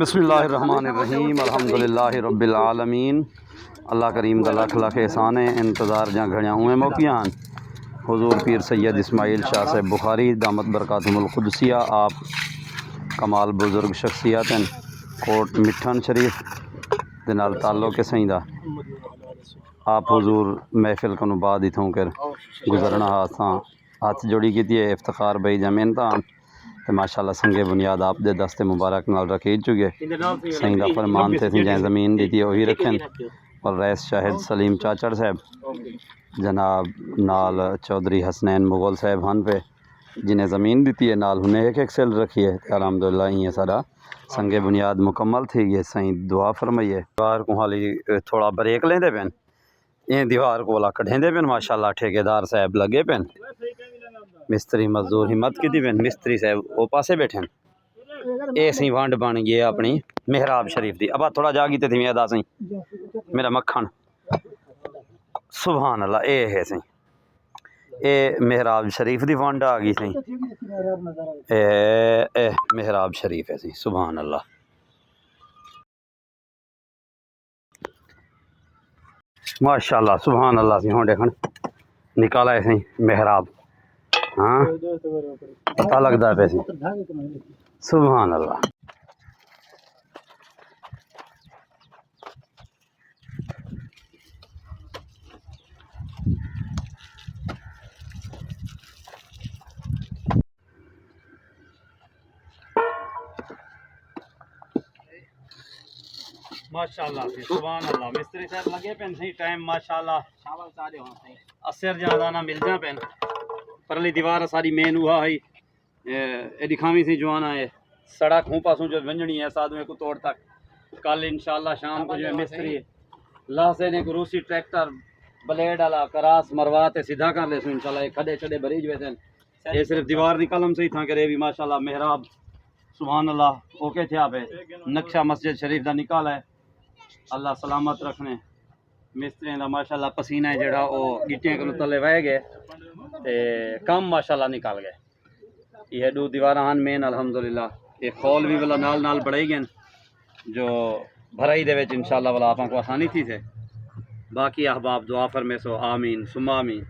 بسم اللہ الرحمن الرحیم الحمدللہ رب العالمین۔ اللہ کریم دا لاکھ لاکھ احسان ہے۔ انتظار جہاں گھڑیاں ہوئے موقعاں حضور پیر سید اسماعیل شاہ صاحب بخاری دامت برکاتہم القدسیہ آپ کمال بزرگ شخصیت ہیں کوٹ مٹھن شریف دے نال تعلق ہے سائیں دا۔ آپ حضور محفل کو بعد اتھوں کر گزرنا ہاتھاں ہاتھ جوڑی کی ہے افتخار بھائی جمین تان تو ماشاءاللہ سنگے بنیاد آپ دے دست مبارک نال رکھی چکے سائیں دا فرمان تھے جہاں زمین دیتی ہے وہی رکھیں اور رئیس شاہد سلیم چاچڑ صاحب جناب نال چودھری حسنین مغل صاحب ہن پہ جنہیں زمین دیتی ہے نال انہیں ایک سیل رکھی ہے الحمدللہ یہ سارا سنگے بنیاد مکمل تھی گئے سائیں دعا فرمائیے۔ دیوار کو حالی تھوڑا بریک لیں دے پین یہ دیوار کو لا کٹھیں دے پین ماشاءاللہ ٹھیکیدار صاحب لگے پین مستری مزدور ہمت کی دی پین مستری صاحب وہ پاسے بیٹھیں اے سی وانڈ بن گئے اپنی محراب شریف دی ابا تھوڑا جاگی تے تھی میں ادا سائیں میرا مکھن سبحان اللہ اے ہے سائیں اے محراب شریف دی وانڈ آ گئی سائیں اے محراب شریف ہے سائیں سبحان اللہ ماشاءاللہ سبحان اللہ سی ہوں دیکھن نکالا ہے سائیں محراب ہاں پتہ لگتا ہے پیسی سبحان اللہ ماشاءاللہ سبحان اللہ مستری صاحب لگے پین صحیح ٹائم ماشاءاللہ اثر جہاں مل جا پین پرلی دیوار ساری مین ہوا ہے یہ دکھاویں سی جوانا ہے سڑک ہوں پاسوں جو ونجنی ہے سادویں کو توڑ تک کل انشاءاللہ شام کو جو ہے مستری لاسے نے کو روسی ٹریکٹر بلیڈ والا کراس مرواتے سیدھا کر لے سو انشاءاللہ یہ کھڑے چھڑے بریج ویسے یہ صرف دیوار نکلم سے ہی تھا کرے بھی ماشاءاللہ محراب سبحان اللہ اوکے تھے آپ نقشہ مسجد شریف دا نکالا ہے اللہ سلامت رکھنے مستری دا ماشاءاللہ پسینہ ہے جڑا وہ گٹیاں کو تلے وے گئے تے کم ماشاءاللہ نکال گئے یہ دو دیواراں مین الحمدللہ یہ خول بھی والا نال نال بڑھائی گئے جو بھرائی دے وچ انشاءاللہ والا آپ کو آسانی تھی سے باقی احباب دعا فرمے سو آمین ثم آمین۔